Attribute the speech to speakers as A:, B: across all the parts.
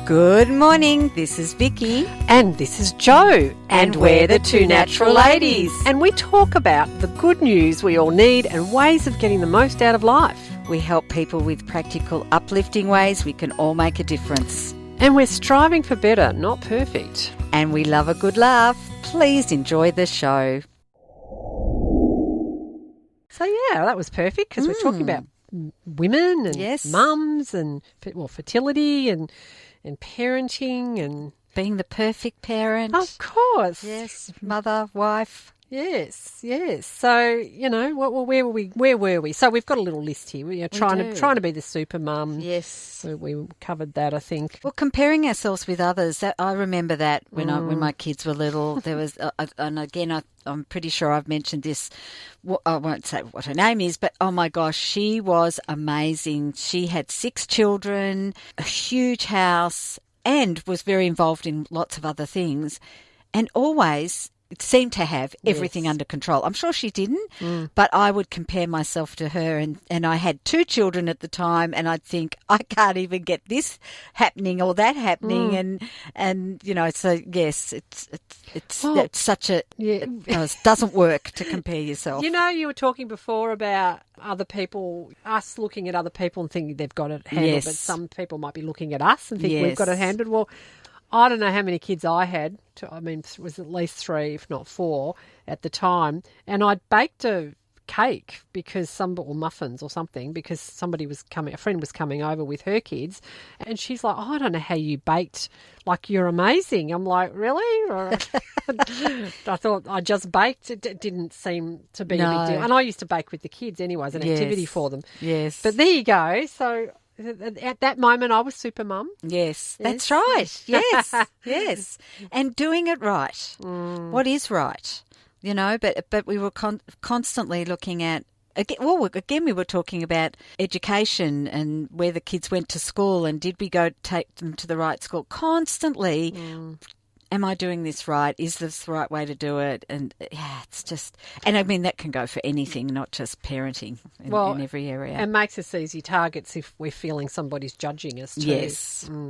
A: Good morning, this is Vicki.
B: And this is Jo.
A: And we're the Two Natural Ladies.
B: And we talk about the good news we all need and ways of getting the most out of life.
A: We help people with practical, uplifting ways we can all make a difference.
B: And we're striving for better, not perfect.
A: And we love a good laugh. Please enjoy the show.
B: So yeah, that was perfect because we're talking about women and mums and fertility and parenting and
A: being the perfect parent.
B: Of course.
A: Yes, mother, wife.
B: Yes. So, where were we? So we've got a little list here. We're trying to be the super mum.
A: Yes.
B: We covered that, I think.
A: Well, comparing ourselves with others, I remember that when my kids were little, there was, and again, I'm pretty sure I've mentioned this. I won't say what her name is, but oh my gosh, she was amazing. She had 6 children, a huge house, and was very involved in lots of other things, and always seemed to have everything under control. I'm sure she didn't, but I would compare myself to her, and I had 2 children at the time, and I'd think, I can't even get this happening or that happening, and so yes, it's such a it doesn't work to compare yourself.
B: You were talking before about other people, us looking at other people and thinking they've got it handled, but some people might be looking at us and think we've got it handled. Well, I don't know how many kids I had. It was at least 3, if not 4 at the time. And I'd baked a cake or muffins or something, because a friend was coming over with her kids. And she's like, I don't know how you baked. Like, you're amazing. I'm like, really? I thought I just baked. It didn't seem to be a big deal. And I used to bake with the kids anyway as an activity for them.
A: Yes.
B: But there you go. So at that moment, I was super mum.
A: Yes, that's right. Yes. And doing it right. What is right? But we were constantly looking at, again, we were talking about education and where the kids went to school and did we go take them to the right school? Constantly, am I doing this right? Is this the right way to do it? And it's just, and I mean, that can go for anything, not just parenting in every area.
B: It makes us easy targets if we're feeling somebody's judging us too.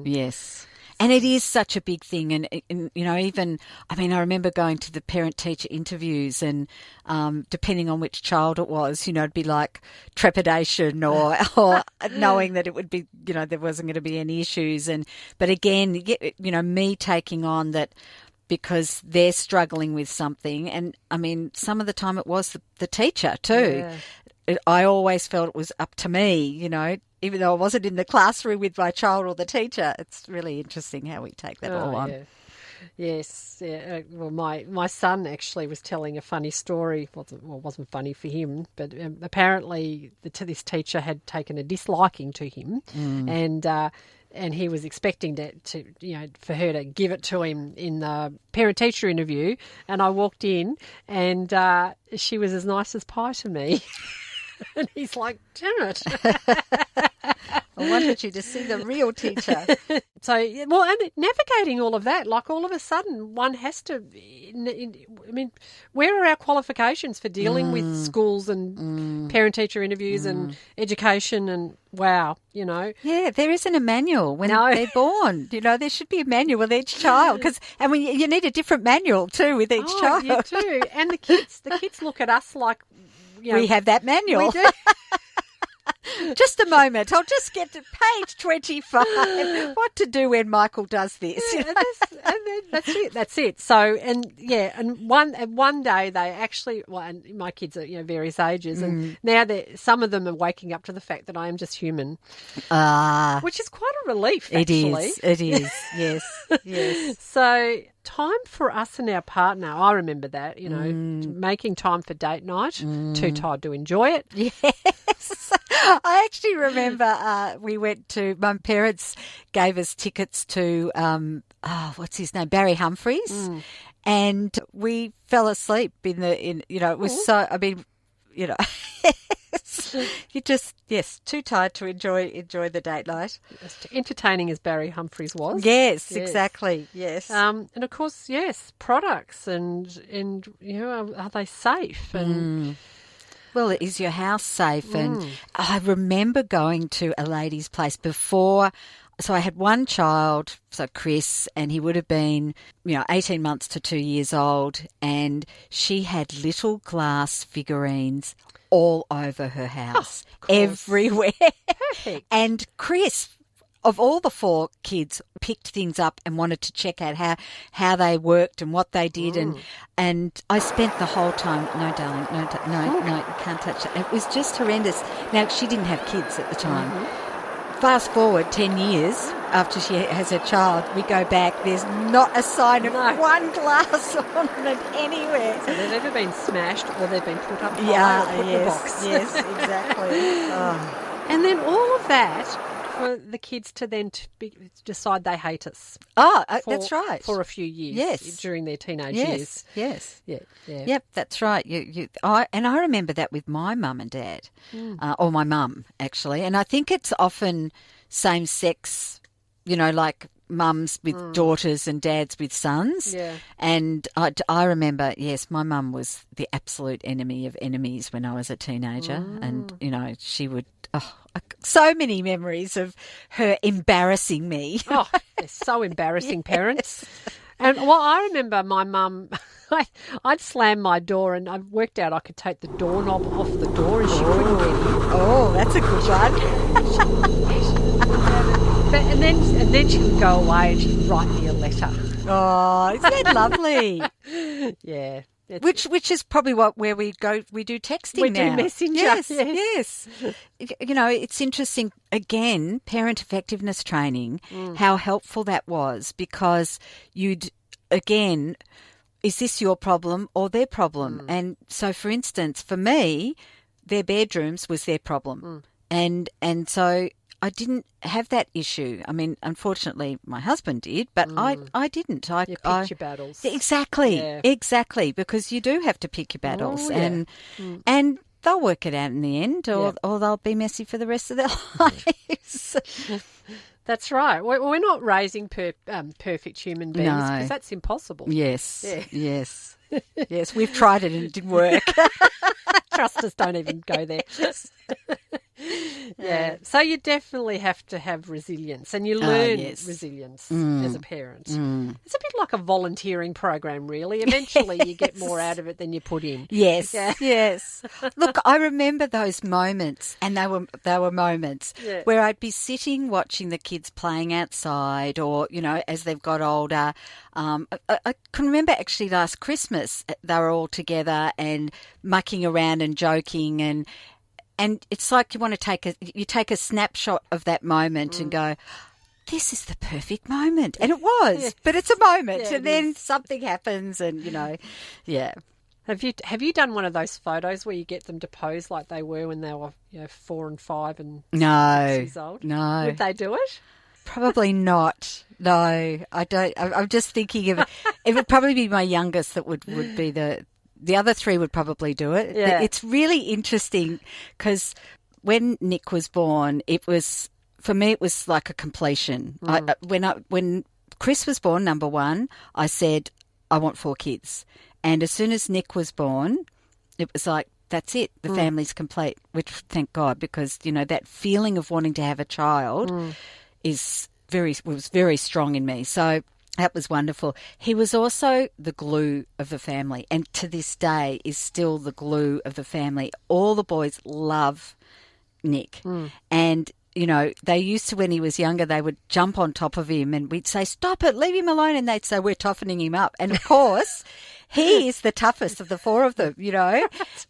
A: Yes. And it is such a big thing. And I remember going to the parent-teacher interviews and depending on which child it was, it'd be like trepidation or knowing that it would be, there wasn't going to be any issues. But again, me taking on that because they're struggling with something. And, I mean, some of the time it was the teacher too. Yeah. I always felt it was up to me, even though I wasn't in the classroom with my child or the teacher. It's really interesting how we take that all on.
B: Yeah. Yes. Yeah. Well, my son actually was telling a funny story. It wasn't funny for him, but apparently this teacher had taken a disliking to him, and he was expecting for her to give it to him in the parent-teacher interview. And I walked in, and she was as nice as pie to me. And he's like, damn it.
A: I wanted you to see the real teacher.
B: So, and navigating all of that, like all of a sudden one has to, where are our qualifications for dealing with schools and parent-teacher interviews and education and wow,
A: Yeah, there isn't a manual when they're born. There should be a manual with each child you need a different manual too with each child.
B: You do. And the kids look at us like,
A: we have that manual.
B: We do.
A: Just a moment. I'll just get to page 25. What to do when Michael does this?
B: That's it. So, and one day they actually, and my kids are various ages, and now some of them are waking up to the fact that I am just human, which is quite a relief. Actually,
A: it is. Yes.
B: So, time for us and our partner. I remember that. Making time for date night. Too tired to enjoy it.
A: Yes. I actually remember my parents gave us tickets to, what's his name, Barry Humphries, and we fell asleep it was so, you just, too tired to enjoy the date night.
B: As entertaining as Barry Humphries was.
A: Yes, exactly, yes.
B: And of course, products and are they safe? And
A: well, is your house safe? And I remember going to a lady's place before So I had one child, so Chris, and he would have been, 18 months to 2 years old, and she had little glass figurines all over her house, everywhere.
B: Perfect.
A: And Chris, of all the 4 kids, picked things up and wanted to check out how they worked and what they did. And I spent the whole time, no, darling, no, you can't touch that. It was just horrendous. Now, she didn't have kids at the time. Fast forward 10 years after she has her child, we go back, there's not a sign of one glass ornament anywhere.
B: So they've either been smashed or they've been put up high or put in a box.
A: Yes, exactly. Oh.
B: And then all of that for the kids to then decide they hate us.
A: Oh, that's right.
B: For a few years.
A: Yes.
B: During their teenage years.
A: Yes.
B: Yeah.
A: Yep, that's right. I remember that with my mum and dad, or my mum, actually. And I think it's often same-sex, like mums with daughters and dads with sons.
B: Yeah.
A: And I remember, yes, my mum was the absolute enemy of enemies when I was a teenager. And, she would... so many memories of her embarrassing me.
B: Oh, they're so embarrassing, parents. And I remember my mum, I'd slam my door and I worked out I could take the doorknob off the door and she couldn't get in.
A: Oh, that's a good one.
B: And then she would go away and she'd write me a letter.
A: Oh, isn't that lovely?
B: Yeah.
A: Which is probably where we go. We do texting
B: we
A: now.
B: We do Messenger.
A: Yes. It's interesting. Again, parent effectiveness training. How helpful that was, because is this your problem or their problem? And so, for instance, for me, their bedrooms was their problem, and so I didn't have that issue. I mean, unfortunately, my husband did, but I didn't.
B: You picked your battles.
A: Exactly, because you do have to pick your battles, and they'll work it out in the end, or they'll be messy for the rest of their lives.
B: That's right. We're not raising perfect human beings, because that's impossible.
A: Yes, yes. Yes, we've tried it and it didn't work.
B: Trust us, don't even go there. Yeah. So you definitely have to have resilience, and you learn resilience as a parent. It's a bit like a volunteering program, really. Eventually you get more out of it than you put in.
A: Yes. Yes. Look, I remember those moments, and they were moments where I'd be sitting watching the kids playing outside, or, as they've got older. I can remember actually last Christmas they were all together and mucking around and joking, and it's like you take a snapshot of that moment and go, this is the perfect moment. And it was, but it's a moment. And then something happens and,
B: Have you done one of those photos where you get them to pose like they were when they were 4 and 5 and 6 years old?
A: No.
B: Would they do it?
A: Probably not. No, I don't. I'm just thinking of it. It would probably be my youngest that would be the other 3 would probably do it.
B: Yeah.
A: It's really interesting because when Nick was born, for me it was like a completion. When Chris was born, number 1, I said I want 4 kids, and as soon as Nick was born, it was like, that's it. The family's complete. Which, thank God, because that feeling of wanting to have a child was very strong in me. So that was wonderful. He was also the glue of the family, and to this day is still the glue of the family. All the boys love Nick. And, they used to, when he was younger, they would jump on top of him and we'd say, stop it, leave him alone. And they'd say, we're toughening him up. And, of course, he is the toughest of the 4 of them,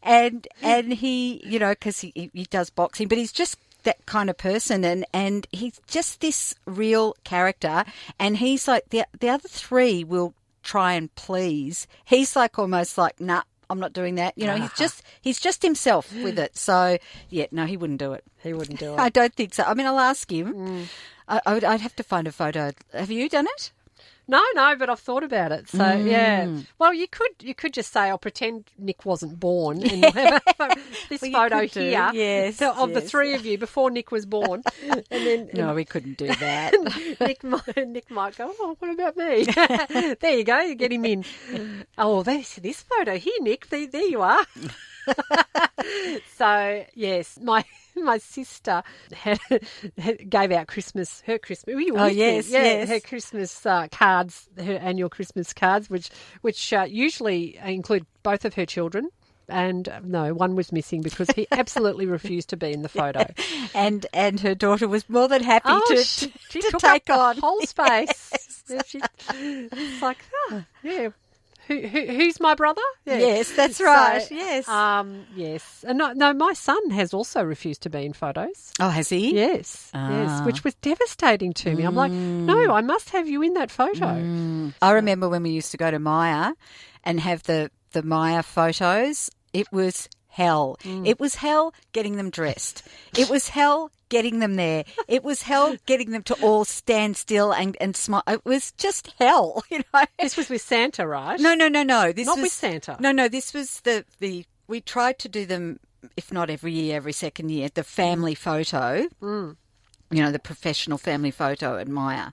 A: and he, because he does boxing, but he's just that kind of person, and he's just this real character, and he's like the other 3 will try and please. He's like almost like, nah, I'm not doing that. He's just himself with it. So no, he wouldn't do it.
B: He wouldn't do it.
A: I don't think so. I mean, I'll ask him. I'd have to find a photo. Have you done it?
B: No, but I've thought about it. So yeah. Well, you could just say, I'll pretend Nick wasn't born and have this photo here of the three of you before Nick was born. And then
A: No, we couldn't do that.
B: Nick might go, oh, what about me? There you go, you get him in. Oh, there's this photo here, Nick. There you are. So yes, my sister gave out her Christmas. Were you with me?
A: Yes.
B: Her Christmas cards, her annual Christmas cards, which usually include both of her children. And no, one was missing because he absolutely refused to be in the photo.
A: And her daughter was more than happy
B: she
A: to
B: took
A: take
B: up
A: on
B: the whole space. It's like, yeah. Who's my brother? Yeah.
A: Yes, that's right.
B: So,
A: yes.
B: Yes. And no, my son has also refused to be in photos.
A: Oh, has he?
B: Yes. Yes, which was devastating to me. I'm like, no, I must have you in that photo.
A: I remember when we used to go to Maya and have the Maya photos. It was hell. It was hell getting them dressed. It was hell getting them there. It was hell getting them to all stand still and smile. It was just hell, you know.
B: This was with Santa, right?
A: No. This
B: Not
A: was
B: with Santa.
A: No. This was the we tried to do them, if not every year, every second year. The family photo. You know, the professional family photo at Maya.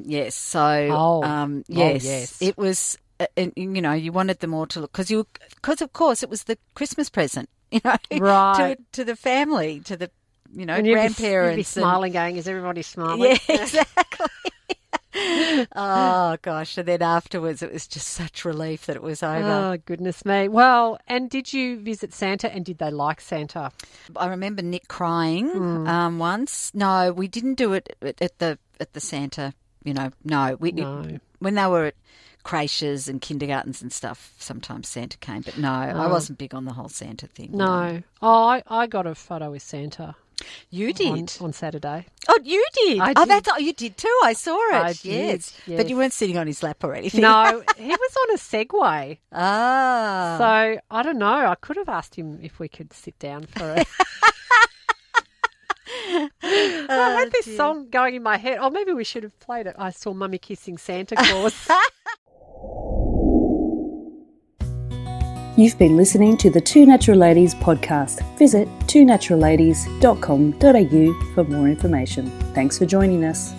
A: Yes. So, yes. It was. And, you know, you wanted them all to look because of course it was the Christmas present, you know,
B: right,
A: to the family, to the, you know,
B: and
A: grandparents.
B: You'd be smiling, going, "Is everybody smiling?"
A: Yeah, exactly. Oh gosh! And then afterwards, it was just such relief that it was over.
B: Oh goodness me! Well, and did you visit Santa? And did they like Santa?
A: I remember Nick crying once. No, we didn't do it at the Santa. You know, no. When they were at creches and kindergartens and stuff, sometimes Santa came, but no, I wasn't big on the whole Santa thing.
B: No. Oh, I got a photo with Santa.
A: You did?
B: On Saturday.
A: Oh, you did?
B: I
A: did.
B: did.
A: You did too. I saw it.
B: I did,
A: yes.
B: yes.
A: But you weren't sitting on his lap or anything.
B: No, he was on a Segway.
A: Ah.
B: So, I don't know. I could have asked him if we could sit down for it. I had this song going in my head. Oh, maybe we should have played it. I saw Mummy kissing Santa Claus.
C: You've been listening to the Two Natural Ladies podcast. Visit twonaturalladies.com.au for more information. Thanks for joining us.